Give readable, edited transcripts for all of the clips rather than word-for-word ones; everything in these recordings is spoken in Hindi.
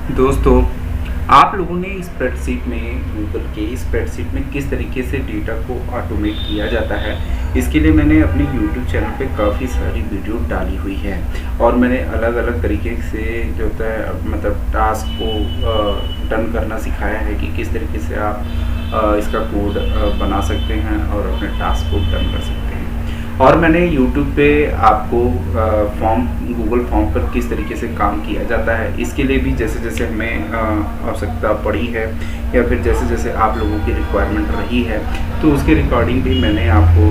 दोस्तों, आप लोगों ने स्प्रेडशीट में गूगल के स्प्रेडशीट में किस तरीके से डेटा को ऑटोमेट किया जाता है, इसके लिए मैंने अपने यूट्यूब चैनल पे काफ़ी सारी वीडियो डाली हुई है। और मैंने अलग अलग तरीके से जो होता है मतलब टास्क को डन करना सिखाया है कि किस तरीके से आप इसका कोड बना सकते हैं और अपने टास्क को डन कर सकते हैं। और मैंने YouTube पे आपको फॉर्म गूगल फॉर्म पर किस तरीके से काम किया जाता है, इसके लिए भी जैसे जैसे हमें आवश्यकता पड़ी है या फिर जैसे जैसे आप लोगों की रिक्वायरमेंट रही है, तो उसके रिकॉर्डिंग भी मैंने आपको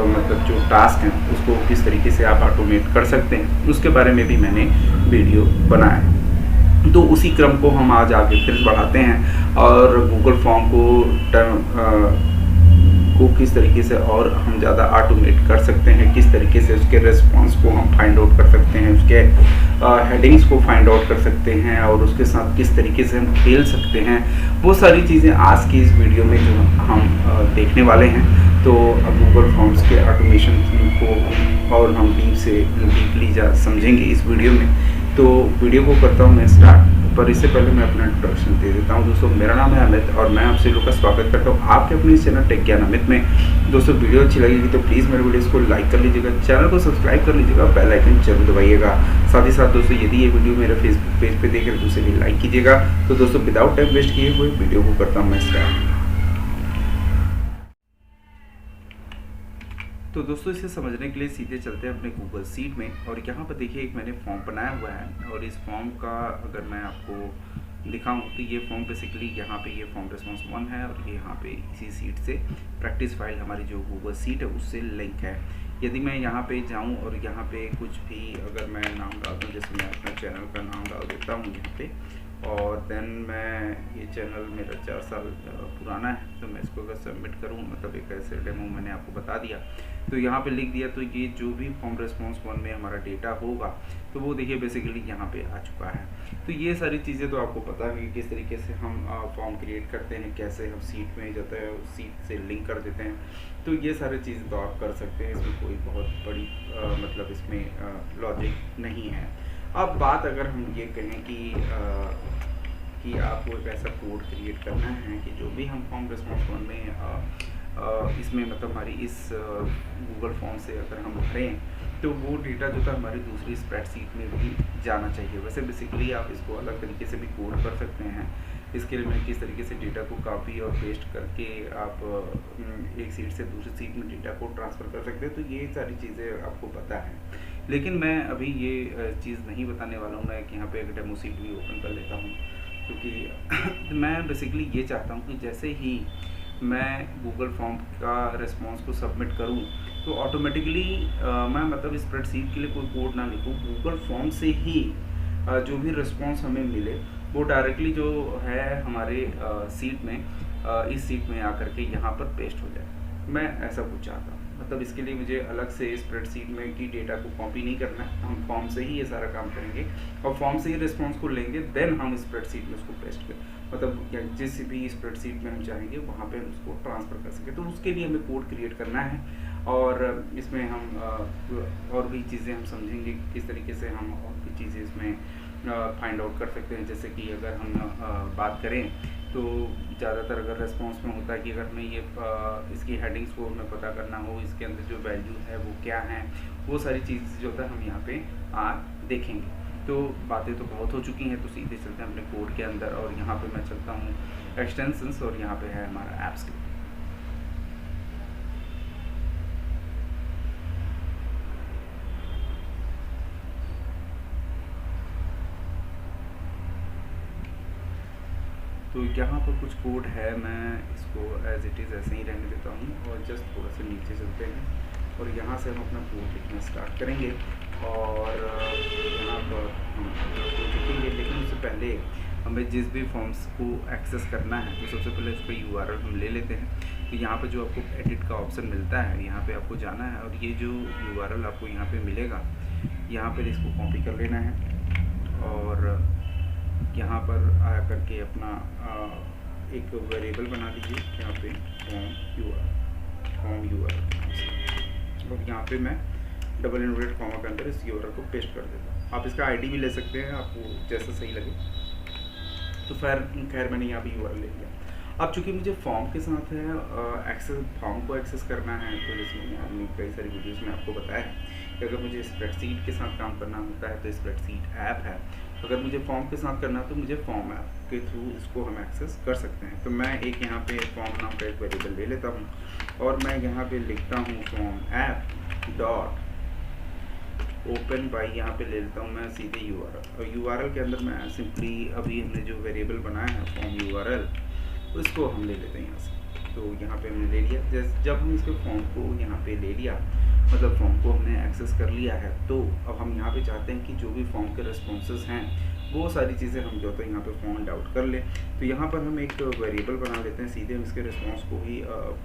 मतलब जो टास्क हैं उसको किस तरीके से आप ऑटोमेट कर सकते हैं उसके बारे में भी मैंने वीडियो बनाया है। तो उसी क्रम को हम आज आगे फिर बढ़ाते हैं और गूगल फॉर्म को किस तरीके से और हम ज़्यादा ऑटोमेट कर सकते हैं, किस तरीके से उसके रिस्पॉन्स को हम फाइंड आउट कर सकते हैं, उसके हेडिंग्स को फाइंड आउट कर सकते हैं और उसके साथ किस तरीके से हम खेल सकते हैं, वो सारी चीज़ें आज की इस वीडियो में जो हम देखने वाले हैं। तो गूगल फॉर्म्स के ऑटोमेशन को और हम डीपली समझेंगे इस वीडियो में। तो वीडियो को करता हूँ मैं स्टार्ट, पर इससे पहले मैं अपना इंट्रोडक्शन दे देता हूँ। दोस्तों, मेरा नाम है अमित और मैं आप सभी लोग का स्वागत करता हूँ आपके अपने इस चैनल टेक ज्ञान अमित में। दोस्तों, वीडियो अच्छी लगेगी तो प्लीज़ मेरे वीडियोस को लाइक कर लीजिएगा, चैनल को सब्सक्राइब कर लीजिएगा, बेल आइकन जरूर दबाइएगा। साथ ही साथ दोस्तों, यदि ये वीडियो मेरे फेसबुक पेज पे देख रहे हैं तो उसे भी लाइक कीजिएगा। तो दोस्तों, विदाउट टाइम वेस्ट किए हुए वीडियो को करता हूँ मैं स्टार्ट। तो दोस्तों, इसे समझने के लिए सीधे चलते हैं अपने गूगल शीट में। और यहाँ पर देखिए एक मैंने फॉर्म बनाया हुआ है और इस फॉर्म का अगर मैं आपको दिखाऊं तो ये फॉर्म बेसिकली यहाँ पे ये फॉर्म रिस्पॉन्स 1 है और ये यहाँ पे इसी सीट से प्रैक्टिस फाइल हमारी जो गूगल शीट है उससे लिंक है। यदि मैं यहाँ पे जाऊँ और यहाँ पे कुछ भी अगर मैं नाम डाल दूँ, जैसे मैं अपना चैनल का नाम डाल देता हूँ यहाँ पे, और देन मैं ये चैनल मेरा 4 साल पुराना है, तो मैं इसको अगर सबमिट करूँ, मतलब एक ऐसे डेमो मैंने आपको बता दिया, तो यहाँ पे लिख दिया, तो ये जो भी फॉर्म रिस्पॉन्स 1 में हमारा डेटा होगा तो वो देखिए बेसिकली यहाँ पे आ चुका है। तो ये सारी चीज़ें तो आपको पता है कि किस तरीके से हम फॉर्म क्रिएट करते हैं, कैसे हम सीट में जाते हैं सीट से लिंक कर देते हैं। तो ये सारी चीज़ें तो आप कर सकते हैं, इसमें कोई बहुत बड़ी मतलब इसमें लॉजिक नहीं है। अब बात अगर हम ये कहें कि आपको एक ऐसा कोड क्रिएट करना है कि जो भी हम फॉर्म रिस्पॉन्स 1 में इसमें मतलब हमारी इस गूगल फॉर्म से अगर हम भरें तो वो डेटा जो था हमारी दूसरी स्प्रेडशीट में भी जाना चाहिए। वैसे बेसिकली आप इसको अलग तरीके से भी कोड कर सकते हैं। इसके लिए मैं किस तरीके से डेटा को कॉपी और पेस्ट करके आप एक सीट से दूसरी सीट में डेटा को ट्रांसफ़र कर सकते हैं, तो ये सारी चीज़ें आपको पता है। लेकिन मैं अभी ये चीज़ नहीं बताने वाला हूँ। मैं यहाँ पे एक डेमो सीट भी ओपन कर लेता हूँ, क्योंकि मैं बेसिकली ये चाहता हूँ कि जैसे ही मैं गूगल फॉर्म का रिस्पॉन्स को सबमिट करूं तो ऑटोमेटिकली मैं मतलब स्प्रेडशीट के लिए कोई कोड ना लिखूं, गूगल फॉर्म से ही जो भी रिस्पॉन्स हमें मिले वो डायरेक्टली जो है हमारे सीट में इस सीट में आकर के यहाँ पर पेस्ट हो जाए। मैं ऐसा कुछ चाहता हूँ, मतलब इसके लिए मुझे अलग से स्प्रेडशीट में की डेटा को कॉपी नहीं करना है, हम फॉर्म से ही ये सारा काम करेंगे और फॉर्म से ही रिस्पॉन्स को लेंगे, देन हम स्प्रेडशीट में उसको पेस्ट करें, मतलब जिस भी स्प्रेडशीट में हम चाहेंगे वहाँ पे हम उसको ट्रांसफ़र कर सकें। तो उसके लिए हमें कोड क्रिएट करना है और इसमें हम और भी चीज़ें हम समझेंगे किस तरीके से हम और भी चीज़ें इसमें फाइंड आउट कर सकते हैं। जैसे कि अगर हम बात करें तो ज़्यादातर अगर रिस्पॉन्स में होता है कि अगर हमें ये इसकी हेडिंग्स को हमें पता करना हो, इसके अंदर जो वैल्यू है वो क्या है, वो सारी चीज़ जो है हम यहाँ पे देखेंगे। तो बातें तो बहुत हो चुकी हैं, तो सीधे चलते हैं अपने कोड के अंदर और यहाँ पे मैं चलता हूँ एक्सटेंशंस और यहाँ पे है हमारा ऐप्स के। तो यहाँ पर कुछ कोड है, मैं इसको एज इट इज़ ऐसे ही रहने देता हूँ और जस्ट थोड़ा सा नीचे चलते हैं और यहाँ से हम अपना कोड लिखना स्टार्ट करेंगे और यहाँ पर हम अपना कोड लिखेंगे। लेकिन उससे पहले हमें जिस भी फॉर्म्स को एक्सेस करना है तो सबसे पहले उसका URL हम ले लेते हैं। तो यहाँ पर जो आपको एडिट का ऑप्शन मिलता है, यहाँ पर आपको जाना है और ये जो URL आपको यहाँ पर मिलेगा, यहाँ पर इसको कॉपी कर लेना है और यहाँ पर आ करके अपना एक वेरिएबल बना लीजिए यहाँ पे फॉर्म URL और यहाँ पे मैं डबल इन्वर्टेड कॉमा के अंदर इस URL को पेस्ट कर देता हूँ। आप इसका ID भी ले सकते हैं, आपको जैसा सही लगे। तो खैर मैंने यहाँ पे URL ले लिया। अब चूंकि मुझे फॉर्म के साथ है एक्सेस, फॉर्म को एक्सेस करना है, तो जिसमें आपने कई सारी वीडियोस में आपको बताया है कि अगर मुझे स्प्रेडशीट के साथ काम करना होता है तो स्प्रेडशीट ऐप है, अगर मुझे फॉर्म के साथ करना है तो मुझे फॉर्म ऐप के थ्रू इसको हम एक्सेस कर सकते हैं। तो मैं एक यहाँ पे फॉर्म नाम का एक वेरिएबल ले लेता हूँ और मैं यहाँ पे लिखता हूँ form app dot open by, यहाँ पे ले लेता हूँ मैं सीधे URL, और URL के अंदर मैं सिंपली अभी हमने जो वेरिएबल बनाया है फॉर्म URL, उसको हम ले लेते हैं यहाँ से। तो यहाँ पे हमने ले लिया। जैसे जब हम इसके फॉर्म को यहाँ पे ले लिया, मतलब फॉर्म को हमने एक्सेस कर लिया है, तो अब हम यहाँ पे चाहते हैं कि जो भी फॉर्म के रिस्पॉन्सेज हैं वो सारी चीज़ें हम जो है यहाँ पे फाइंड आउट कर लें। तो यहाँ पर हम एक वेरिएबल बना लेते हैं, सीधे हम इसके रिस्पॉन्स को ही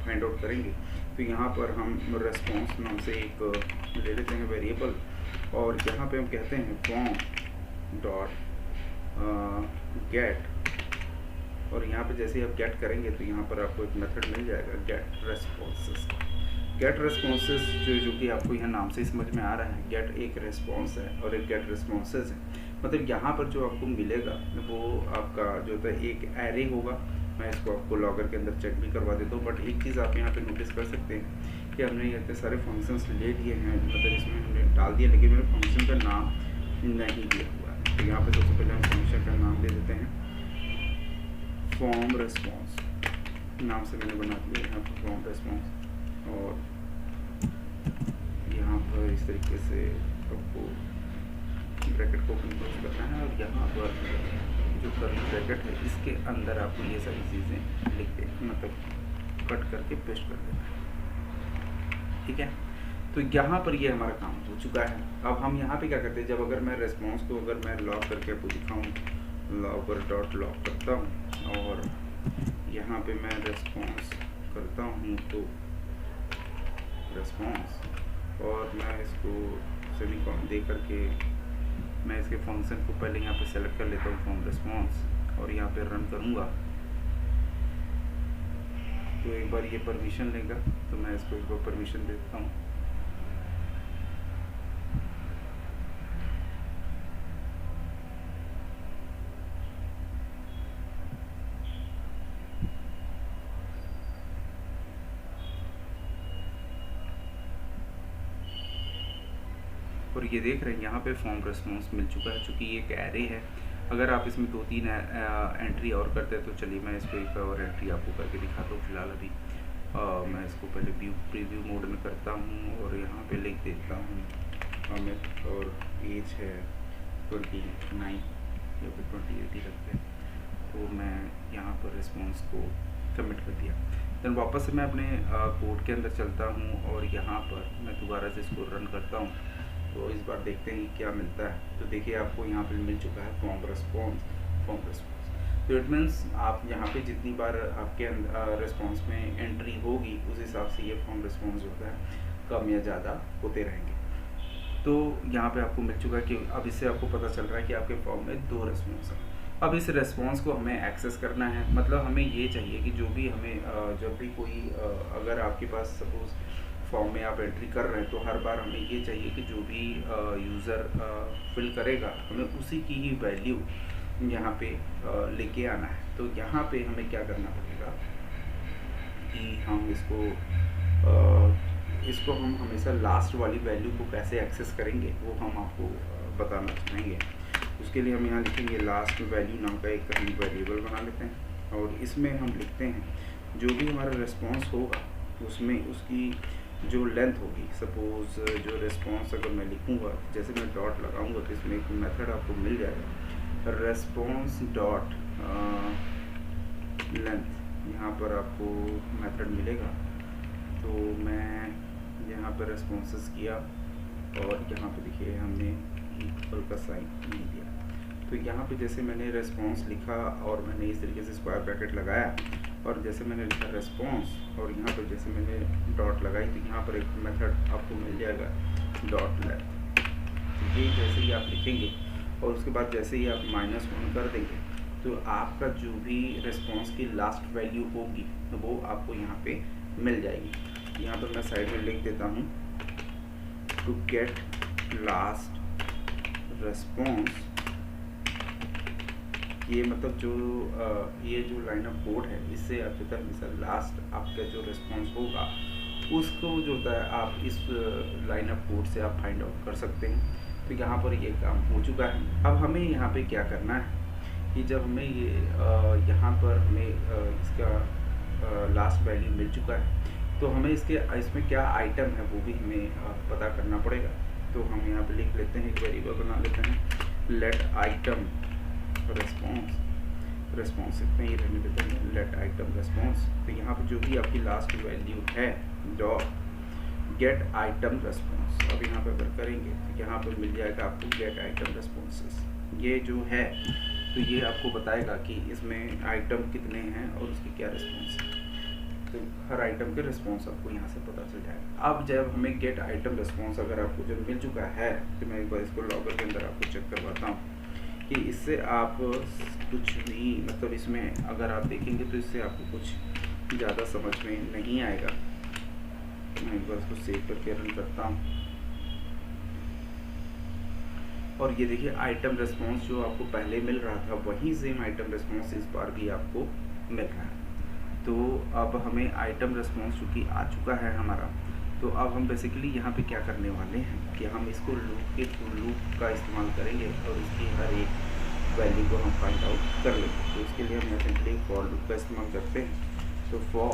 फाइंड आउट करेंगे। तो यहाँ पर हम रिस्पॉन्स नाम से एक ले लेते हैं वेरिएबल, और यहाँ पे हम कहते हैं फॉर्म डॉट गेट, और यहाँ पे जैसे ही आप गेट करेंगे तो यहाँ पर आपको एक मेथड मिल जाएगा गेट रेस्पॉन्सेस। गेट रेस्पॉन्सेस जो कि आपको यहाँ नाम से समझ में आ रहा है, गेट एक रेस्पॉन्स है और एक गेट रेस्पॉन्सेस है। मतलब यहाँ पर जो आपको मिलेगा वो आपका जो है एक एरे होगा। मैं इसको आपको लॉगर के अंदर चेक भी करवा देता हूँ, बट एक चीज़ आप यहाँ पे नोटिस कर सकते हैं कि हमने इतने सारे फंक्शंस ले लिए हैं, मतलब इसमें हमने डाल दिया, लेकिन मेरे फंक्शन का नाम नहीं दिया हुआ है। तो यहाँ पे सबसे पहले हम फंक्शन का नाम दे देते हैं फॉर्म रेस्पॉन्स, नाम से मैंने बना दिया यहाँ पर फॉर्म रेस्पॉन्स, और यहाँ पर इस तरीके से आपको ब्रैकेट को ओपन क्लोज करना है, और यहाँ पर जो कर्ली ब्रैकेट है इसके अंदर आपको ये सारी चीज़ें लिख दे, मतलब कट करके पेस्ट कर देना है। ठीक है, तो यहाँ पर ये हमारा काम हो चुका है। अब हम यहाँ पे क्या करते हैं, जब अगर मैं रेस्पॉन्स को अगर मैं लॉक करके आपको दिखाऊँ, लॉगर डॉट लॉक करता हूँ और यहाँ पे मैं रेस्पॉन्स करता हूँ, तो रेस्पॉन्स, और मैं इसको सेमीकोलन दे करके मैं इसके फंक्शन को पहले यहाँ पे सेलेक्ट कर लेता हूँ फॉर्म रेस्पॉन्स, और यहाँ पे रन करूँगा तो एक बार ये परमिशन लेगा, तो मैं इसको एक बार परमिशन देता हूँ। और ये देख रहे हैं यहाँ पे फॉर्म रेस्पॉन्स मिल चुका है, चूँकि ये एक एरे है। अगर आप इसमें 2-3 एंट्री और करते हैं तो चलिए मैं इस पर एक और एंट्री आपको करके दिखाता हूँ। फिलहाल अभी मैं इसको पहले प्रीव्यू मोड में करता हूँ और यहाँ पे लिख देता हूँ अमित, और एज है 29 या फिर 2080 रखते हैं। तो मैं यहाँ पर रिस्पॉन्स को सबमिट कर दिया। देन वापस से मैं अपने कोड के अंदर चलता हूँ और यहाँ पर मैं दोबारा से इसको रन करता हूँ। तो इस बार देखते हैं क्या मिलता है। तो देखिए आपको यहाँ पे मिल चुका है फॉर्म रेस्पॉन्स। तो इट मीन्स आप यहाँ पे जितनी बार आपके रिस्पॉन्स में एंट्री होगी उस हिसाब से ये फॉर्म रिस्पॉन्स जो है कम या ज़्यादा होते रहेंगे। तो यहाँ पे आपको मिल चुका है कि अब इससे आपको पता चल रहा है कि आपके फॉर्म में 2 रिस्पॉन्स हैं। अब इस रिस्पॉन्स को हमें एक्सेस करना है, मतलब हमें ये चाहिए कि जो भी हमें जब भी कोई अगर आपके पास सपोज फॉर्म में आप एंट्री कर रहे हैं तो हर बार हमें ये चाहिए कि जो भी यूज़र फिल करेगा हमें उसी की ही वैल्यू यहाँ पे लेके आना है। तो यहाँ पे हमें क्या करना पड़ेगा कि हम इसको हम हमेशा लास्ट वाली वैल्यू को कैसे एक्सेस करेंगे वो हम आपको बताना चाहेंगे। उसके लिए हम यहाँ लिखेंगे लास्ट वैल्यू नाम का एक हम वेरिएबल बना लेते हैं, और इसमें हम लिखते हैं जो भी हमारा रिस्पॉन्स होगा उसमें उसकी जो लेंथ होगी। सपोज़ जो रिस्पॉन्स अगर मैं लिखूँगा, जैसे मैं डॉट लगाऊंगा तो इसमें एक मेथड आपको मिल जाएगा रेस्पॉन्स डॉट लेंथ, यहाँ पर आपको मेथड मिलेगा। तो मैं यहाँ पर रेस्पॉन्सेस किया और यहाँ पे देखिए हमने इक्वल का साइन नहीं दिया। तो यहाँ पे जैसे मैंने रेस्पॉन्स लिखा और मैंने इस तरीके से स्क्वायर ब्रैकेट लगाया, और जैसे मैंने लिखा रेस्पॉन्स और यहाँ पर जैसे मैंने डॉट लगाई, तो यहाँ पर एक मेथड आपको मिल जाएगा डॉट लेंथ। तो ये जैसे ही आप लिखेंगे और उसके बाद जैसे ही आप -1 कर देंगे तो आपका जो भी रिस्पॉन्स की लास्ट वैल्यू होगी तो वो आपको यहाँ पे मिल जाएगी। यहाँ पर मैं साइड में लिख देता हूँ टू गेट लास्ट रिस्पॉन्स ये मतलब जो ये जो लाइन ऑफ कोड है, इससे आप जो है हमेशा लास्ट आपका जो रिस्पॉन्स होगा उसको जो होता है आप इस लाइन ऑफ कोड से आप फाइंड आउट कर सकते हैं। तो यहाँ पर ये काम हो चुका है। अब हमें यहाँ पे क्या करना है कि जब हमें ये यहाँ पर हमें इसका लास्ट वैल्यू मिल चुका है, तो हमें इसमें क्या आइटम है वो भी हमें पता करना पड़ेगा। तो हम यहाँ पे लिख लेते हैं, एक वेरिएबल बना लेते हैं, लेट आइटम रिस्पॉन्स इतना ही रहने देते हैं, लेट आइटम रिस्पॉन्स। तो यहाँ पर जो भी आपकी लास्ट वैल्यू है डॉट गेट आइटम रिस्पॉन्स। अब यहाँ पे अगर करेंगे तो यहाँ पर मिल जाएगा आपको गेट आइटम रिस्पॉन्सेस। ये जो है तो ये आपको बताएगा कि इसमें आइटम कितने हैं और उसकी क्या रिस्पॉन्स है। तो हर आइटम के रिस्पॉन्स आपको यहाँ से पता चल जाएगा। अब जब हमें गेट आइटम रिस्पॉन्स अगर आपको जब मिल चुका है तो मैं एक बार इसको लॉगर के अंदर आपको चेक करवाता हूँ कि इससे आप कुछ भी मतलब इसमें अगर आप देखेंगे तो इससे आपको कुछ ज़्यादा समझ में नहीं आएगा। मैं एक बार इसको सेव करके रन करता हूँ और ये देखिए आइटम रिस्पॉन्स जो आपको पहले मिल रहा था वही सेम आइटम रिस्पॉन्स इस बार भी आपको मिल रहा है। तो अब हमें आइटम रिस्पॉन्स चूँकि आ चुका है हमारा, तो अब हम बेसिकली यहाँ पे क्या करने वाले हैं कि हम इसको लूप का इस्तेमाल करेंगे और इसकी हर एक वैल्यू को हम फाइंड आउट कर लेंगे। तो इसके लिए हम सिंपली फॉर लूप का इस्तेमाल करते हैं। तो फॉर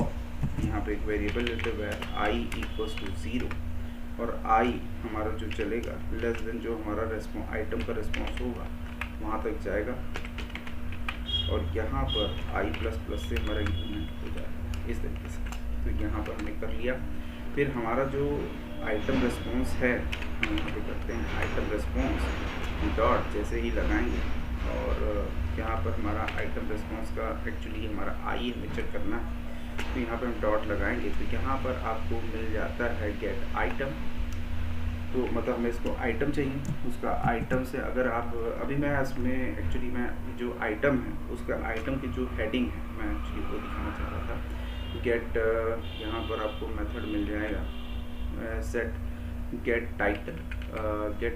यहाँ पे एक वेरिएबल लेते हुए आई इक्वल्स टू 0 और आई हमारा जो चलेगा लेस देन जो हमारा आइटम का रिस्पॉन्स होगा वहाँ तक जाएगा और यहाँ पर आई प्लस प्लस से हमारा इंक्रीमेंट हो जाएगा इस तरीके से। तो यहाँ पर हमने कर लिया। फिर हमारा जो आइटम रिस्पॉन्स है हम यहाँ पे करते हैं आइटम रिस्पॉन्स डॉट जैसे ही लगाएंगे और यहाँ पर हमारा आइटम रिस्पॉन्स का एक्चुअली हमारा आई हमें चेक करना है। तो यहाँ पर हम डॉट लगाएंगे तो यहाँ पर आपको मिल जाता है गेट आइटम। तो मतलब हमें इसको आइटम चाहिए, उसका आइटम से अगर आप अभी मैं इसमें एक्चुअली मैं जो आइटम है उसका आइटम की जो हेडिंग है मैं एक्चुअली वो दिखाना चाह रहा था। गेट यहाँ पर आपको मेथड मिल जाएगा सेट गेट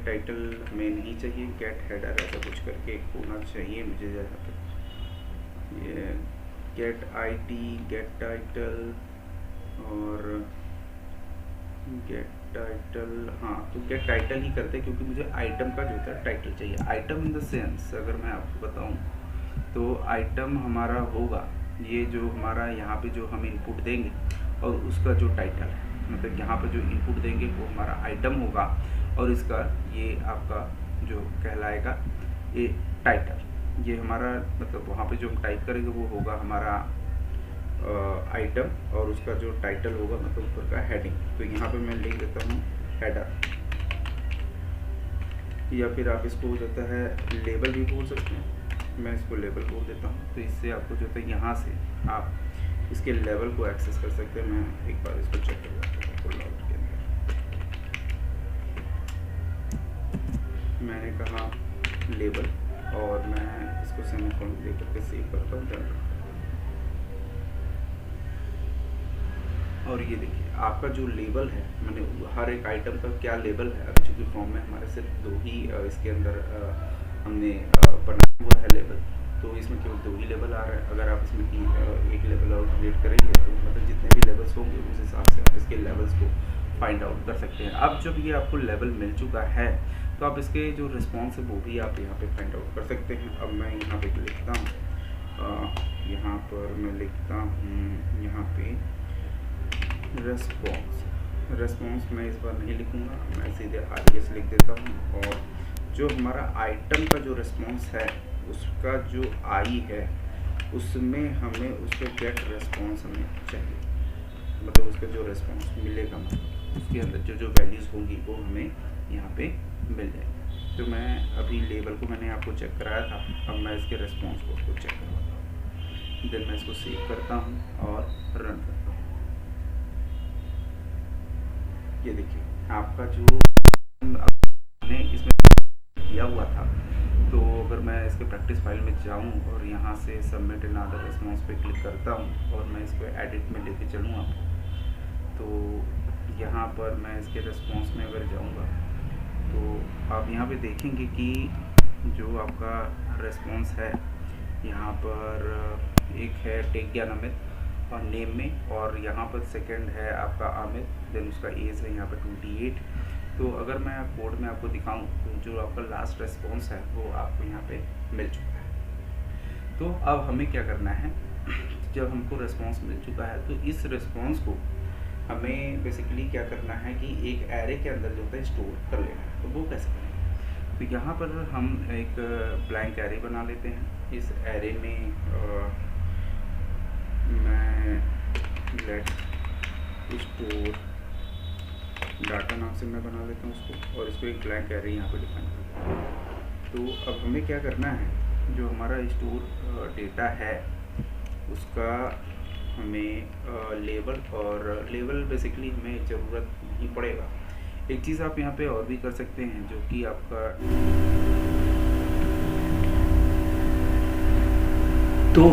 टाइटल हमें नहीं चाहिए, गेट हेडर ऐसा कुछ करके होना चाहिए मुझे जहाँ पर ये गेट आईडी गेट टाइटल और गेट टाइटल। हाँ तो गेट टाइटल ही करते हैं क्योंकि मुझे आइटम का जो है टाइटल चाहिए। आइटम इन द सेंस अगर मैं आपको बताऊं तो आइटम हमारा होगा ये जो हमारा यहाँ पे जो हम इनपुट देंगे और उसका जो टाइटल है मतलब यहाँ पे जो इनपुट देंगे वो हमारा आइटम होगा और इसका ये आपका जो कहलाएगा ये टाइटल। ये हमारा मतलब वहाँ पे जो हम टाइप करेंगे वो होगा हमारा आइटम और उसका जो टाइटल होगा मतलब ऊपर का हेडिंग। तो यहाँ पे मैं लिख देता हूँ हेडर या फिर आप इसको हो जाता है लेबल भी बोल सकते हैं। मैं इसको लेबल बोल देता हूँ। तो इससे आपको जो है यहाँ से आप इसके लेवल को एक्सेस कर सकते हैं। मैं एक बार इसको चेक करवाता हूँ लॉगर के अंदर। मैंने कहा लेबल और मैं इसको सेमीकोलन लेकर के सेव करता हूँ और ये देखिए आपका जो लेबल है मैंने हर एक आइटम का क्या लेबल है। अभी चूँकि फॉर्म में हमारे सिर्फ 2 ही इसके अंदर हमने बनाया हुआ है लेबल, तो इसमें केवल 2 ही लेबल आ रहा है। अगर आप इसमें एक लेवल और क्रिएट करेंगे तो मतलब जितने भी लेवल्स होंगे उस हिसाब से आप इसके लेवल्स को फाइंड आउट कर सकते हैं। अब जब ये आपको लेवल मिल चुका है तो आप इसके जो रिस्पॉन्स है वो भी आप यहाँ पे फाइंड आउट कर सकते हैं। अब मैं यहाँ पे लिखता हूँ यहाँ पर मैं लिखता हूँ यहाँ पे रिस्पॉन्स मैं इस बार नहीं लिखूँगा, मैं सीधे RES लिख देता हूँ। और जो हमारा आइटम का जो रिस्पॉन्स है उसका जो आई है उसमें हमें उसके गेट रिस्पॉन्स हमें चाहिए, मतलब उसका जो रिस्पॉन्स मिलेगा मतलब उसके अंदर जो वैल्यूज़ होंगी वो हमें यहाँ पे मिल जाएगी। तो मैं अभी लेवल को मैंने आपको चेक कराया था, अब मैं इसके रिस्पॉन्स को आपको चेक करवाता हूँ। देन मैं इसको सेव करता हूँ और रन करता हूँ। ये देखिए आपका जो हमने इसमें किया हुआ था, तो अगर मैं इसके प्रैक्टिस फाइल में जाऊं और यहाँ से सबमिट इन अदर रिस्पॉन्स पे क्लिक करता हूं और मैं इसको एडिट में लेके चलूँ आपको, तो यहाँ पर मैं इसके रिस्पॉन्स में अगर जाऊँगा तो आप यहाँ पे देखेंगे कि जो आपका रिस्पॉन्स है यहाँ पर एक है टेक ज्ञान अमित और नेम में, और यहाँ पर सेकंड है आपका अमित, देन उसका एज है यहाँ पर 28। तो अगर मैं कोड में आपको दिखाऊं तो जो आपका लास्ट रेस्पॉन्स है वो आपको यहाँ पे मिल चुका है। तो अब हमें क्या करना है, जब हमको रेस्पॉन्स मिल चुका है तो इस रेस्पॉन्स को हमें बेसिकली क्या करना है कि एक एरे के अंदर जो है स्टोर कर लेना है। तो वो कैसे करेंगे, तो यहाँ पर हम एक ब्लैंक एरे बना लेते हैं। इस एरे में मैं लेट स्टोर डाटा नाम से मैं बना लेता हूँ उसको, और इसको एक ब्लैंक एरे यहाँ पर डिफाइन करता हूँ। तो अब हमें क्या करना है, जो हमारा स्टोर डेटा है उसका हमें लेबल, और लेबल बेसिकली हमें ज़रूरत नहीं पड़ेगा। एक चीज़ आप यहाँ पे और भी कर सकते हैं, जो कि आपका तो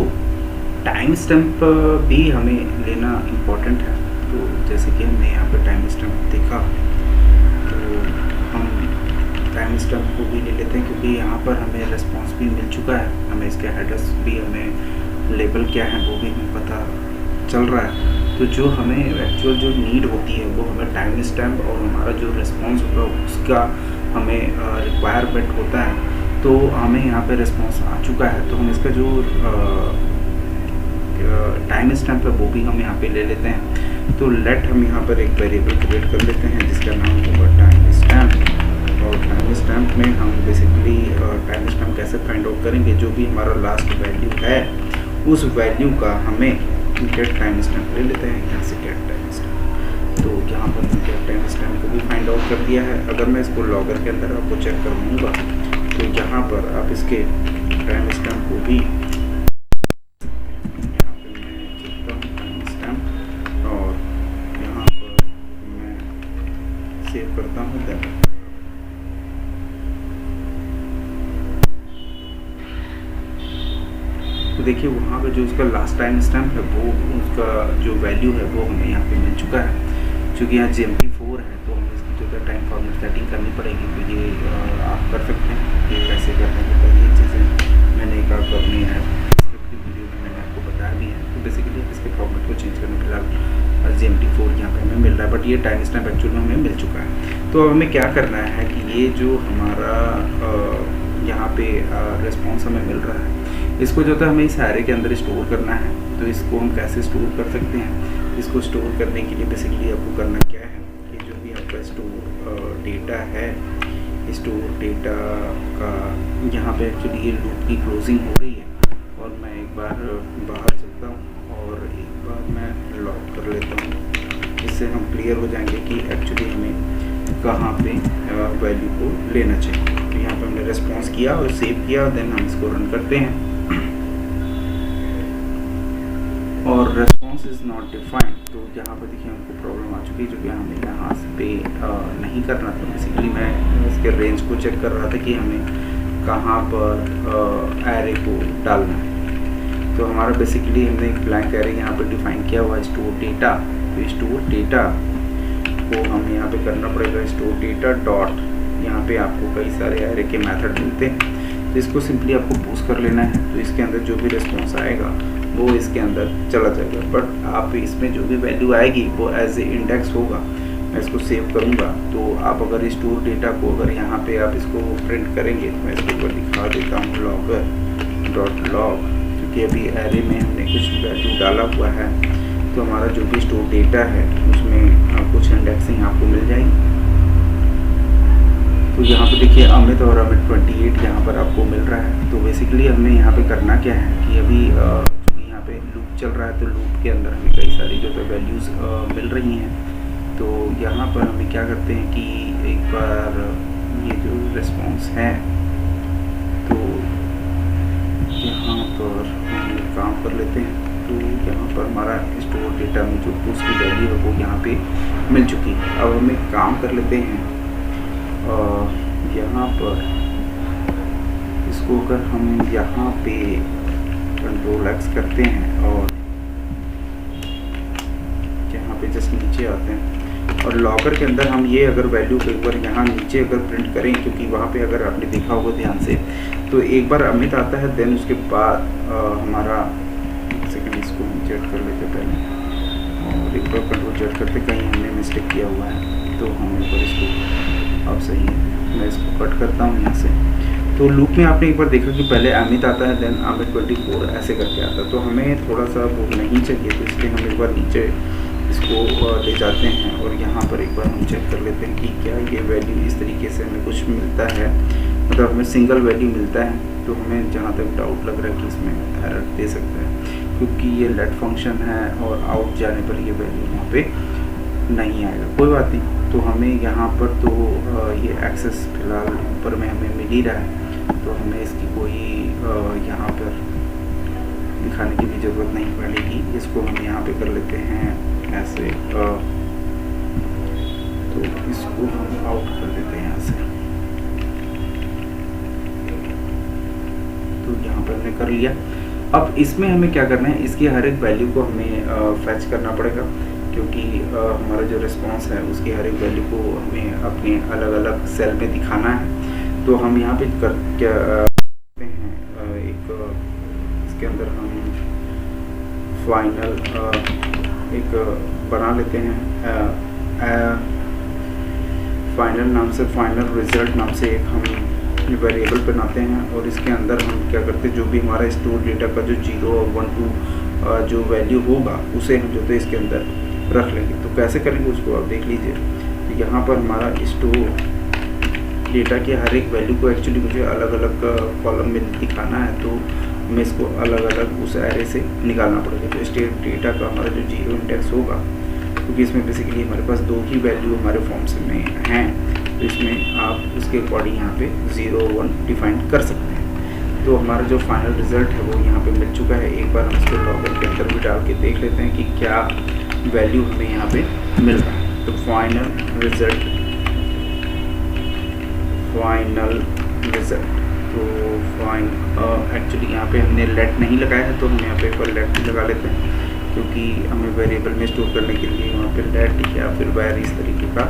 टाइम स्टैम्प भी हमें लेना इम्पोर्टेंट है। तो जैसे कि हमने यहाँ पे टाइम स्टैम्प देखा, तो हम टाइम स्टैम्प को भी ले लेते हैं, क्योंकि यहाँ पर हमें रिस्पॉन्स भी मिल चुका है, हमें इसके हेडर्स भी, हमें लेबल क्या है वो भी हमें पता चल रहा है। तो जो हमें एक्चुअल जो नीड होती है वो हमें टाइम स्टैम्प और हमारा जो रिस्पॉन्स होगा उसका हमें रिक्वायरमेंट होता है। तो हमें यहाँ पे रिस्पॉन्स आ चुका है, तो हम इसका जो टाइम स्टैम्प है वो भी हम यहाँ पे ले लेते हैं। तो लेट हम यहाँ पर एक वेरिएबल क्रिएट कर लेते हैं जिसका नाम होगा टाइम स्टैम्प। और टाइम स्टैम्प में हम बेसिकली टाइम स्टैम्प कैसे फाइंड आउट करेंगे, जो भी हमारा लास्ट वैल्यू है उस वैल्यू का हमें गेट टाइम स्टैम्प ले लेते हैं, यहाँ से गेट टाइम स्टैम्प। तो यहाँ पर हम गेट टाइम स्टैम्प को भी फाइंड आउट कर दिया है। अगर मैं इसको लॉगर के अंदर आपको चेक करवाऊँगा तो यहाँ पर आप इसके टाइम स्टैम्प को भी सेव करता हूँ। तो देखिए वहाँ पे जो उसका लास्ट टाइम स्टैम्प है वो उसका जो वैल्यू है वो हमें यहाँ पे मिल चुका है। चूँकि यहाँ GMP4 है तो हमें इसकी जो है टाइम फॉर्मेट सेटिंग करनी पड़ेगी। तो ये आप कर सकते हैं, ये कैसे करने की तो ये चीज़ें मैंने एक आपको अपनी स्क्रिप्ट की वीडियो में मैंने आपको बताया भी है। तो बेसिकली इसके फॉर्मेट को चेंज करने फिलहाल GMP4 यहाँ पे हमें मिल रहा है, बट ये टाइम स्टैम्प एक्चुअल में हमें मिल चुका है। तो अब हमें क्या करना है कि ये जो हमारा यहाँ पे रिस्पॉन्स हमें मिल रहा है, इसको जो है हमें इस एरे के अंदर स्टोर करना है। तो इसको हम कैसे स्टोर कर सकते हैं, इसको स्टोर करने के लिए बेसिकली आपको करना क्या है कि जो भी आपका स्टोर डेटा है, स्टोर डेटा का यहाँ पे एक्चुअली ये लूप की क्लोजिंग हो रही है। और मैं एक बार बाहर चलता हूँ और एक बार मैं लॉक कर लेता हूँ, इससे हम क्लियर हो जाएंगे कि एक्चुअली हमें कहाँ पे वैल्यू को लेना चाहिए। तो यहाँ पे हमने रिस्पॉन्स किया और सेव किया, देन हम इसको रन करते हैं और रिस्पॉन्स इज़ नॉट डिफाइंड। तो यहाँ पर देखिए हमको प्रॉब्लम आ चुकी है, जो कि हमें यहाँ पे नहीं करना था। बेसिकली मैं इसके रेंज को चेक कर रहा था कि हमें कहाँ पर एरे को डालना है। तो हमारा बेसिकली हमने एक ब्लैंक एरे यहाँ पर डिफाइन किया हुआ है स्टोर डेटा। तो स्टोर डेटा को हमें यहाँ पे करना पड़ेगा स्टोर डेटा डॉट, यहाँ पे आपको कई सारे एरे के मेथड मिलते हैं। तो इसको सिंपली आपको पुश कर लेना है। तो इसके अंदर जो भी रिस्पॉन्स आएगा वो इसके अंदर चला जाएगा, बट आप इसमें जो भी वैल्यू आएगी वो एज ए इंडेक्स होगा। मैं इसको सेव करूँगा तो आप अगर स्टोर डेटा को अगर यहाँ पे आप इसको प्रिंट करेंगे तो मैं इसको ऊपर दिखा देता हूँ लॉगर डॉट लॉग, क्योंकि अभी एरे में हमने कुछ वैल्यू डाला हुआ है। तो हमारा जो भी स्टोर डेटा है उसमें कुछ इंडेक्सिंग आपको मिल जाएगी। तो यहाँ पे देखिए अमित और अमित 28 यहाँ पर आपको मिल रहा है। तो बेसिकली हमें यहाँ पे करना क्या है कि अभी यहाँ पे लूप चल रहा है, तो लूप के अंदर हमें कई सारी जो है वैल्यूज़ मिल रही हैं। तो यहाँ पर हमें क्या करते हैं कि एक बार ये जो रिस्पॉन्स है तो यहाँ पर हम काम कर लेते हैं। तो यहाँ पर हमारा स्टोर डेटा में जो उसकी वैल्यू है वो यहाँ पे मिल चुकी है। अब हम एक काम कर लेते हैं, यहाँ पर इसको अगर हम यहाँ पे Ctrl+X करते हैं और यहाँ पे जस्ट नीचे आते हैं और लॉकर के अंदर हम ये अगर वैल्यू को एक बार यहाँ नीचे अगर प्रिंट करें, क्योंकि वहाँ पे अगर आपने देखा होगा ध्यान से, तो एक बार अमित आता है, देन उसके बाद हमारा सेकंड इसको हम चेक कर लेते पहले, और एक बार कंट्रोल चेक करते कहीं हमने मिस्टेक किया हुआ है, तो हम एक बार इसको, अब सही है, मैं इसको कट करता हूँ यहाँ से। तो लूप में आपने एक बार देखा कि पहले अमित आता है, देन अमित 24 ऐसे करके आता है, तो हमें थोड़ा सा वो नहीं चाहिए, तो इसलिए हम एक बार नीचे इसको ले जाते हैं और यहाँ पर एक बार हम चेक कर लेते हैं कि क्या ये वैल्यू इस तरीके से हमें कुछ मिलता है, मतलब हमें सिंगल वैल्यू मिलता है। तो हमें जहाँ तक डाउट लग रहा है कि इसमें एरर दे सकता है, क्योंकि ये लेट फंक्शन है और आउट जाने पर ये वैल्यू यहाँ पे नहीं आएगा। कोई बात नहीं, तो हमें यहाँ पर तो ये एक्सेस फिलहाल ऊपर में हमें मिल ही रहा है, तो हमें इसकी कोई यहाँ पर दिखाने की भी ज़रूरत नहीं पड़ेगी। इसको हम यहाँ पे कर लेते हैं ऐसे, तो इसको हम आउट कर देते हैं यहाँ से। तो यहाँ पर हमने कर लिया। अब इसमें हमें क्या करना है, इसकी हर एक वैल्यू को हमें फैच करना पड़ेगा, क्योंकि हमारा जो रिस्पांस है उसकी हर एक वैल्यू को हमें अपने अलग अलग सेल में दिखाना है। तो हम यहाँ पे कर क्या करते हैं, एक इसके अंदर हम फाइनल एक बना लेते हैं, फाइनल नाम से, फाइनल रिजल्ट नाम से एक हम वेरिएबल बनाते हैं, और इसके अंदर हम क्या करते हैं, जो भी हमारा स्टोर डेटा का जो 0 और 1 2 जो वैल्यू होगा उसे हम जो है इसके अंदर रख लेंगे। तो कैसे करेंगे उसको आप देख लीजिए। तो यहाँ पर हमारा स्टोर डेटा के हर एक वैल्यू को एक्चुअली मुझे अलग अलग कॉलम में दिखाना है, तो हमें इसको अलग अलग उस एरे से निकालना पड़ेगा। तो स्टेट डेटा का हमारा जो 0 इंडेक्स होगा, क्योंकि इसमें बेसिकली हमारे पास 2 ही वैल्यू हमारे फॉर्म्स में हैं, तो इसमें आप उसके अकॉर्डिंग यहाँ पे 0 और 1 डिफाइन कर सकते हैं। तो हमारा जो फाइनल रिजल्ट है वो यहाँ पे मिल चुका है। एक बार हम इसको लॉगर के अंदर भी डाल के देख लेते हैं कि क्या वैल्यू हमें यहाँ पे मिल रहा है। तो फाइनल रिजल्ट, तो फाइन एक्चुअली यहाँ पे हमने लेट नहीं लगाया है, तो हम यहाँ पे एक बार लेट लगा लेते हैं, क्योंकि हमें वेरिएबल में स्टोर करने के लिए वहाँ पे लेट या फिर वैर इस तरीके का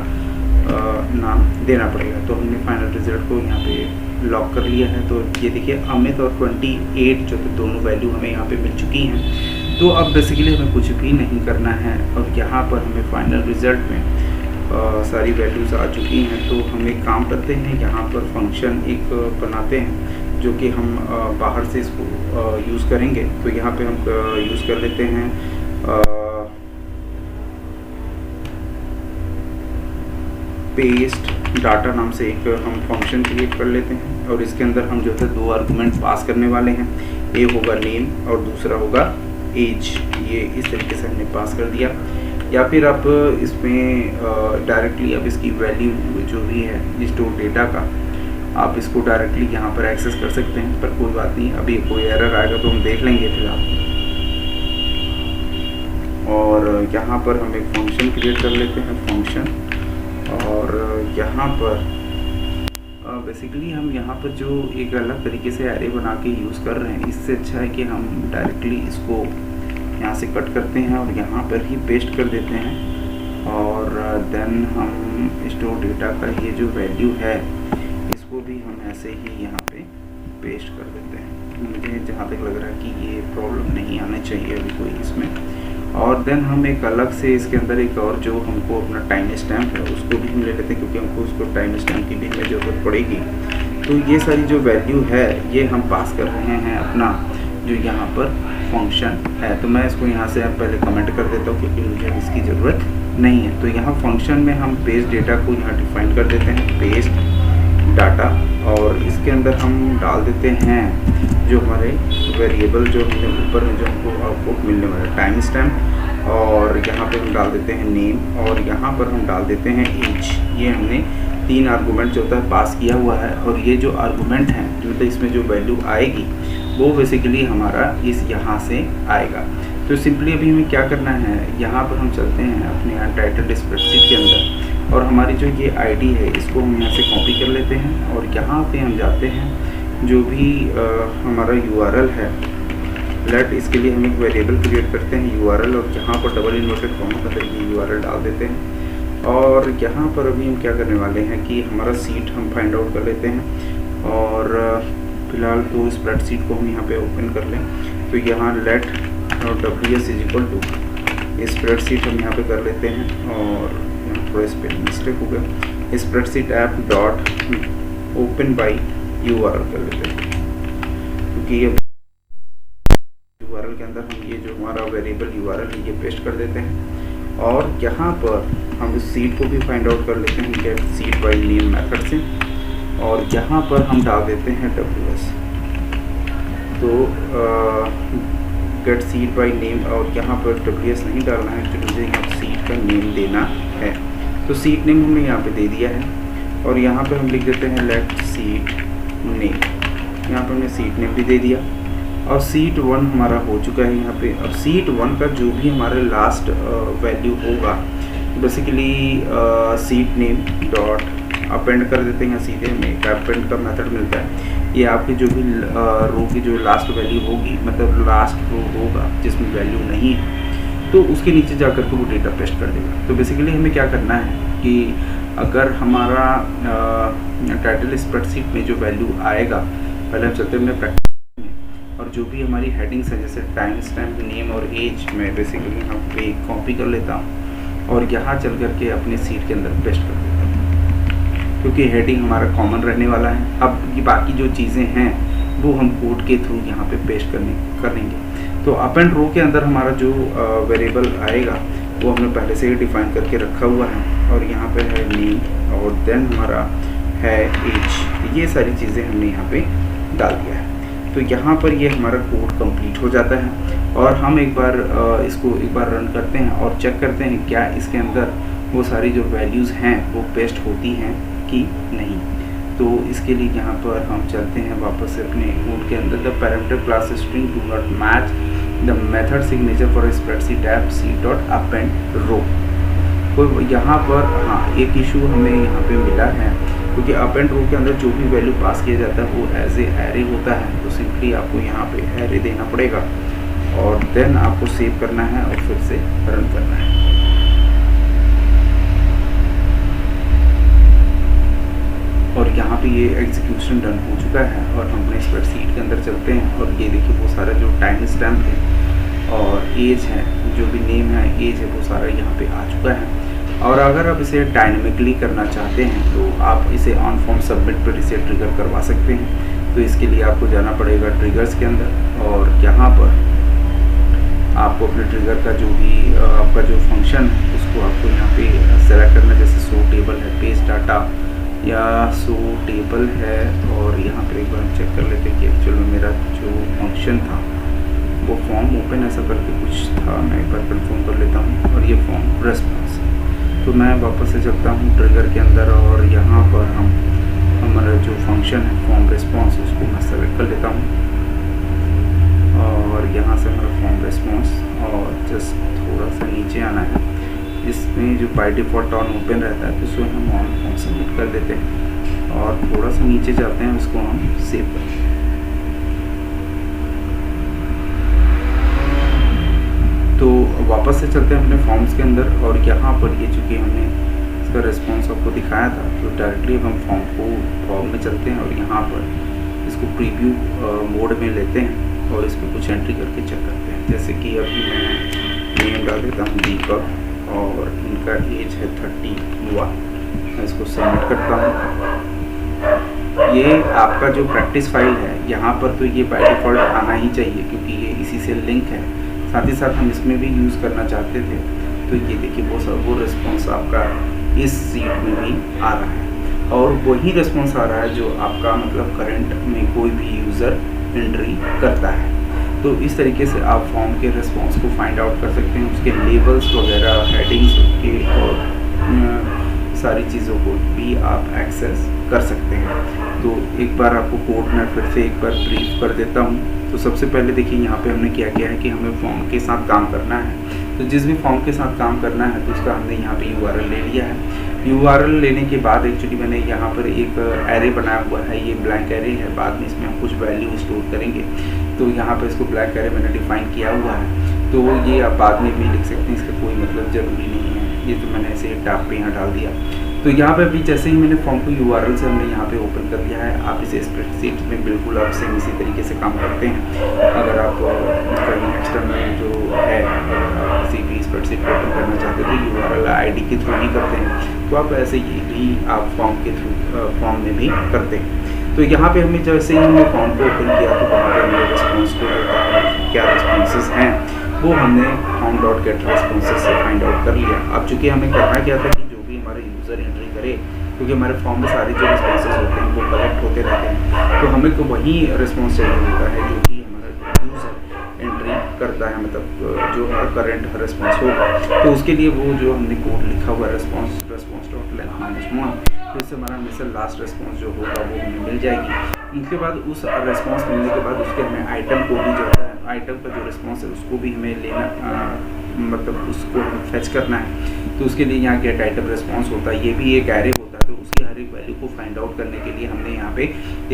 नाम देना पड़ेगा। तो हमने फाइनल रिजल्ट को यहाँ पे लॉक कर लिया है। तो ये देखिए अमित और 28 जो थे दोनों वैल्यू हमें यहाँ पे मिल चुकी हैं। तो अब बेसिकली हमें कुछ भी नहीं करना है, और यहाँ पर हमें फाइनल रिजल्ट में सारी वैल्यूज़ आ चुकी हैं। तो हम एक काम करते हैं, यहाँ पर फंक्शन एक बनाते हैं जो कि हम बाहर से इसको यूज़ करेंगे। तो यहाँ पे हम यूज़ कर लेते हैं पेस्ट डाटा नाम से एक हम फंक्शन क्रिएट कर लेते हैं, और इसके अंदर हम जो है 2 आर्गुमेंट पास करने वाले हैं। एक होगा नेम और दूसरा होगा एज। ये इस तरीके से हमने पास कर दिया। या फिर आप इसमें डायरेक्टली अब इसकी वैल्यू जो भी है स्टोर डेटा का, आप इसको डायरेक्टली यहाँ पर एक्सेस कर सकते हैं, पर कोई बात नहीं, अभी कोई एरर आएगा तो हम देख लेंगे फिलहाल। और यहाँ पर हम एक फंक्शन क्रिएट कर लेते हैं, फंक्शन, और यहाँ पर बेसिकली हम यहाँ पर जो एक अलग तरीके से एरे बना के यूज़ कर रहे हैं, इससे अच्छा है कि हम डायरेक्टली इसको यहाँ से कट करते हैं और यहाँ पर ही पेस्ट कर देते हैं, और देन हम स्टोर डेटा का ये जो वैल्यू है इसको भी हम ऐसे ही यहाँ पे पेस्ट कर देते हैं। मुझे जहाँ तक लग रहा है कि ये प्रॉब्लम नहीं आना चाहिए अभी कोई इसमें। और देन हम एक अलग से इसके अंदर एक और जो हमको अपना टाइम स्टैम्प है उसको भी हम ले लेते हैं, क्योंकि हमको उसको टाइम स्टैम्प की भी हमें ज़रूरत पड़ेगी। तो ये सारी जो वैल्यू है ये हम पास कर रहे हैं अपना जो यहाँ पर फंक्शन है। तो मैं इसको यहाँ से पहले कमेंट कर देता हूँ, क्योंकि मुझे इसकी ज़रूरत नहीं है। तो यहाँ फंक्शन में हम पेस्ट डेटा को यहाँ डिफाइन कर देते हैं, पेस्ट डाटा, और इसके अंदर हम डाल देते हैं जो हमारे वेरिएबल जो हमने ऊपर में जो हमको आउटपुट मिलने वाला टाइम स्टैम्प, और यहाँ पे हम डाल देते हैं नेम, और यहाँ पर हम डाल देते हैं एज। ये हमने 3 आर्गूमेंट जो होता है पास किया हुआ है, और ये जो आर्गूमेंट हैं मतलब इसमें जो वैल्यू आएगी वो बेसिकली हमारा इस यहाँ से आएगा। तो सिंपली अभी हमें क्या करना है, यहाँ पर हम चलते हैं अपने अनटाइटल्ड स्प्रेडशीट के अंदर, और हमारी जो ये आईडी है इसको हम यहाँ से कॉपी कर लेते हैं, और यहाँ पे हम जाते हैं जो भी हमारा यूआरएल है, लेट इसके लिए हम एक वेरिएबल क्रिएट करते हैं यूआरएल, और यहाँ पर डबल इन्वर्टेड कॉमा के अंदर ये यूआरएल डाल देते हैं। और यहाँ पर अभी हम क्या करने वाले हैं कि हमारा सीट हम फाइंड आउट कर लेते हैं। और फिलहाल तो स्प्रेडशीट को हम यहाँ पे ओपन कर लें। तो यहाँ let WS is equal to spreadsheet हम यहाँ पे कर लेते हैं। और यहाँ थोड़ा स्पेलिंग मिस्टेक हो गया, spreadsheet app dot open by URL कर लेते हैं, क्योंकि ये URL के अंदर हम ये जो हमारा वेरिएबल URL है ये पेस्ट कर देते हैं। और यहाँ पर हम इस सीट को भी फाइंड आउट कर लेते हैं gate seat by name method से। और यहाँ पर हम डाल देते हैं WS, तो गेट सीट बाई नेम, और यहाँ पर WS नहीं डालना है, एक्चुअली मुझे यहाँ सीट का नेम देना है। तो सीट नेम हमने यहाँ पे दे दिया है। और यहाँ पे हम लिख देते हैं लेट सीट नेम, यहाँ पर हमने सीट नेम भी दे दिया। और सीट 1 हमारा हो चुका है यहाँ पे। अब सीट 1 का जो भी हमारे लास्ट वैल्यू होगा, basically seat name dot append कर देते हैं। सीधे हमें एक अपेंड का मेथड मिलता है। ये आपकी जो भी रो की जो लास्ट वैल्यू होगी, मतलब लास्ट रो होगा जिसमें वैल्यू नहीं है, तो उसके नीचे जा कर के वो डेटा पेस्ट कर देगा। तो बेसिकली हमें क्या करना है कि अगर हमारा टाइटल स्प्रेडशीट में जो वैल्यू आएगा, पहले हम चलते हैं प्रैक्टिस में, और जो भी हमारी हेडिंग्स है जैसे टाइम स्टैम्प, नेम और एज, मैं बेसिकली यहाँ पे कॉपी कर लेता हूँ और यहाँ चल करके अपने सीट के अंदर पेस्ट कर देता हूँ, क्योंकि हेडिंग हमारा कॉमन रहने वाला है। अब ये बाकी जो चीज़ें हैं वो हम कोड के थ्रू यहाँ पे पेस्ट करेंगे। तो अप एंड रो के अंदर हमारा जो वेरिएबल आएगा वो हमने पहले से ही डिफाइन करके रखा हुआ है। और यहाँ पे है नेम और देन हमारा है एज, ये सारी चीज़ें हमने यहाँ पे डाल दिया है। तो यहाँ पर ये हमारा कोड कंप्लीट हो जाता है। और हम एक बार इसको एक बार रन करते हैं और चेक करते हैं क्या इसके अंदर वो सारी जो वैल्यूज़ हैं वो पेस्ट होती हैं कि नहीं। तो इसके लिए यहाँ पर हम चलते हैं वापस से अपने कोड के अंदर। The parameter class string do not match the method signature for spreadsheet app C dot up and row. तो यहाँ पर हाँ एक इशू हमें यहाँ पे मिला है, क्योंकि अप एंड रो के अंदर जो भी वैल्यू पास किया जाता है वो एज ए एरे होता है। तो सिंपली आपको यहाँ पे एरे देना पड़ेगा और देन आपको सेव करना है और फिर से रन करना है। और यहाँ पे ये एग्जीक्यूशन डन हो चुका है और हम अपने स्प्रेडशीट के अंदर चलते हैं। और ये देखिए वो सारा जो टाइम स्टैम्प है और एज है, जो भी नेम है, एज है, वो सारा यहाँ पे आ चुका है। और अगर आप इसे डायनेमिकली करना चाहते हैं तो आप इसे ऑन फॉर्म सबमिट पर इसे ट्रिगर करवा सकते हैं। तो इसके लिए आपको जाना पड़ेगा ट्रिगर्स के अंदर और यहाँ पर आपको अपने ट्रिगर का जो भी आपका जो फंक्शन है उसको आपको यहाँ पे सेलेक्ट करना, जैसे शो टेबल है, पेज डाटा या शो टेबल है। और यहाँ पर एक बार हम चेक कर लेते हैं कि एक्चुअल में मेरा जो फंक्शन था वो फॉर्म ओपन ऐसा करके कुछ था। मैं एक बार कन्फर्म कर लेता हूँ। और ये फॉर्म रेस्पॉन्स, तो मैं वापस से चलता हूँ ट्रिगर के अंदर और यहाँ पर हमारा जो फंक्शन है फॉर्म रेस्पॉन्स उसको मैं सेलेक्ट कर लेता हूँ। और यहाँ से हमारा फॉर्म रेस्पॉन्स और जस्ट थोड़ा सा नीचे आना है। इसमें जो बाय डिफ़ॉल्ट ऑन ओपन रहता है तो उसको हम ऑन फॉर्म सबमिट कर देते हैं और थोड़ा सा नीचे जाते हैं, उसको हम सेव करते हैं। तो वापस से चलते हैं अपने फॉर्म्स के अंदर और यहाँ पर ये चूँकि हमने इसका रिस्पॉन्स आपको दिखाया था तो डायरेक्टली हम फॉर्म में चलते हैं और यहाँ पर इसको प्रीव्यू मोड में लेते हैं और इस पर कुछ एंट्री करके चेक करते हैं। जैसे कि अभी मैं नेम डाल देता हूँ दीपक और इनका एज है 31। मैं इसको सबमिट करता हूँ। ये आपका जो प्रैक्टिस फाइल है यहाँ पर तो ये बाय डिफ़ॉल्ट आना ही चाहिए क्योंकि ये इसी से लिंक है। साथ ही साथ हम इसमें भी यूज़ करना चाहते थे तो ये देखिए वो रिस्पॉन्स आपका इस सीट में भी आ रहा है और वही रिस्पॉन्स आ रहा है जो आपका मतलब करंट में कोई भी यूज़र एंट्री करता है। तो इस तरीके से आप फॉर्म के रिस्पॉन्स को फाइंड आउट कर सकते हैं, उसके लेबल्स वगैरह, हेडिंग्स के और सारी चीज़ों को भी आप एक्सेस कर सकते हैं। तो एक बार आपको कोड में फिर से एक बार ब्रीफ कर देता हूँ। तो सबसे पहले देखिए यहाँ पे हमने क्या किया है कि हमें फॉर्म के साथ काम करना है। तो जिस भी फॉर्म के साथ काम करना है तो उसका हमने यहाँ पे URL ले लिया है। URL लेने के बाद एक्चुअली मैंने यहाँ पर एक एरे बनाया हुआ है, ये ब्लैंक एरे है। बाद में इसमें हम कुछ वैल्यू स्टोर करेंगे तो यहाँ पर इसको ब्लैंक एरे मैंने डिफाइन किया हुआ है। तो ये आप बाद में भी लिख सकते हैं, इसका कोई मतलब ज़रूरी नहीं है। ये तो मैंने ऐसे टैब पे यहाँ डाल दिया। तो यहाँ पे अभी जैसे ही मैंने फॉर्म को URL से हमने यहाँ पे ओपन कर लिया है। आप इसे स्प्रेडशीट में बिल्कुल आप सेम इसी तरीके से काम करते हैं। अगर आप कहीं एक्सटर्नल जो है, अगर आप किसी भी स्प्रेडशीट को ओपन करना चाहते हैं तो URL ID के थ्रू ही करते हैं, तो आप ऐसे ही भी आप फॉर्म के थ्रू फॉर्म में भी करते हैं। तो यहाँ पे हमें जैसे ही हमने फॉर्म को ओपन किया तो वहाँ पर हमें रिस्पॉन्स को क्या रिस्पॉन्सेस हैं वो हमने form.getResponses से फाइंड आउट कर लिया। अब चूँकि हमें करना क्या था कि जो भी हमारे यूज़र एंट्री करे, क्योंकि हमारे फॉर्म में सारे जो रिस्पॉन्सेस होते हैं वो कलेक्ट होते रहते हैं, तो हमें को वही रिस्पॉन्स चाहिए होता है जो कि हमारा यूज़र एंट्री करता है, मतलब जो हमारा करंट रिस्पॉन्स होगा। तो उसके लिए वो जो हमने कोड लिखा हुआ है response.length-1, तो इससे हमारा हमेशा लास्ट रिस्पॉन्स जो होगा वो हमें मिल जाएगी। उसके बाद उस रिस्पॉन्स मिलने के बाद उसके हमें आइटम को भी जो है, आइटम का जो रिस्पॉन्स है उसको भी हमें लेना, मतलब उसको हमें फेच करना है। तो उसके लिए यहाँ गेट आइटम रिस्पॉन्स होता है, ये भी एक एरे होता है। तो उसकी हर एक वैल्यू को फाइंड आउट करने के लिए हमने यहाँ पे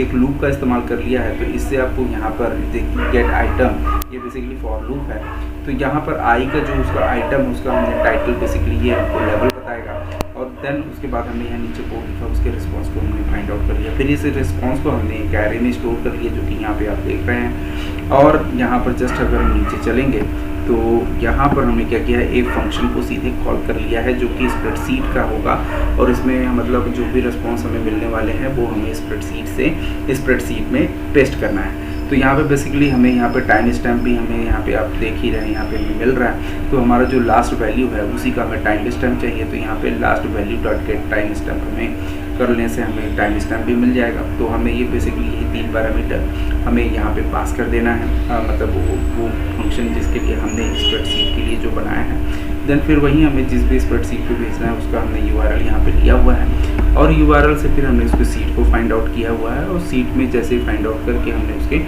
एक लूप का इस्तेमाल कर लिया है। तो इससे आपको यहाँ पर देखिए गेट आइटम, ये बेसिकली फॉर लूप है। तो यहाँ पर आई का जो उसका आइटम है उसका हमने टाइटल बेसिकली ये हमको लेवल बताएगा, और देन उसके बाद हमने यहाँ नीचे कोड लिखा, उसके रिस्पॉन्स को हमने फाइंड आउट कर लिया। फिर इस रिस्पॉन्स को हमने एक एरे में स्टोर कर लिया, जो कि यहाँ पे आप देख रहे हैं। और यहाँ पर जस्ट अगर हम नीचे चलेंगे तो यहाँ पर हमने क्या किया है, एक फंक्शन को सीधे कॉल कर लिया है जो कि स्प्रेडशीट का होगा, और इसमें मतलब जो भी रिस्पॉन्स हमें मिलने वाले हैं वो हमें स्प्रेडशीट में पेस्ट करना है। तो यहाँ पे बेसिकली हमें यहाँ पे टाइम स्टैम्प भी हमें यहाँ पे आप देख ही रहे हैं, यहाँ पे हमें मिल रहा है। तो हमारा जो लास्ट वैल्यू है उसी का हमें टाइम स्टैम्प चाहिए। तो यहाँ पे last value dot get time stamp हमें करने से हमें टाइम स्टैम्प भी मिल जाएगा। तो हमें ये बेसिकली ये 3 पैरामीटर हमें यहाँ पे पास कर देना है, मतलब वो फंक्शन जिसके लिए हमने स्प्रेडशीट के लिए जो बनाया है। देन फिर वहीं हमें जिस भी स्प्रेडशीट को भेजना है उसका हमने URL यहाँ पे लिया हुआ है, और URL से फिर हमने उसको सीट को फाइंड आउट किया हुआ है। और सीट में जैसे ही फाइंड आउट करके हमने उसके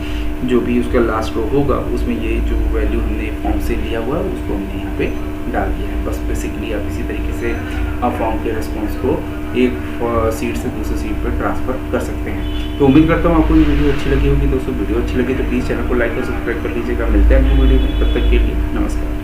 जो भी उसका लास्ट रो होगा उसमें ये जो वैल्यू हमने फॉर्म से लिया हुआ है उसको हमने यहाँ पे डाल दिया है। बस बेसिकली आप इसी तरीके से आप फॉर्म के रिस्पॉन्स को एक सीट से दूसरे सीट पर ट्रांसफ़र कर सकते हैं। तो उम्मीद करता हूँ आपको ये वीडियो अच्छी लगी होगी। दोस्तों वीडियो अच्छी लगी तो प्लीज़ चैनल को लाइक और सब्सक्राइब कर लीजिएगा। मिलते हैं अगली वीडियो में, तब तक के लिए नमस्कार।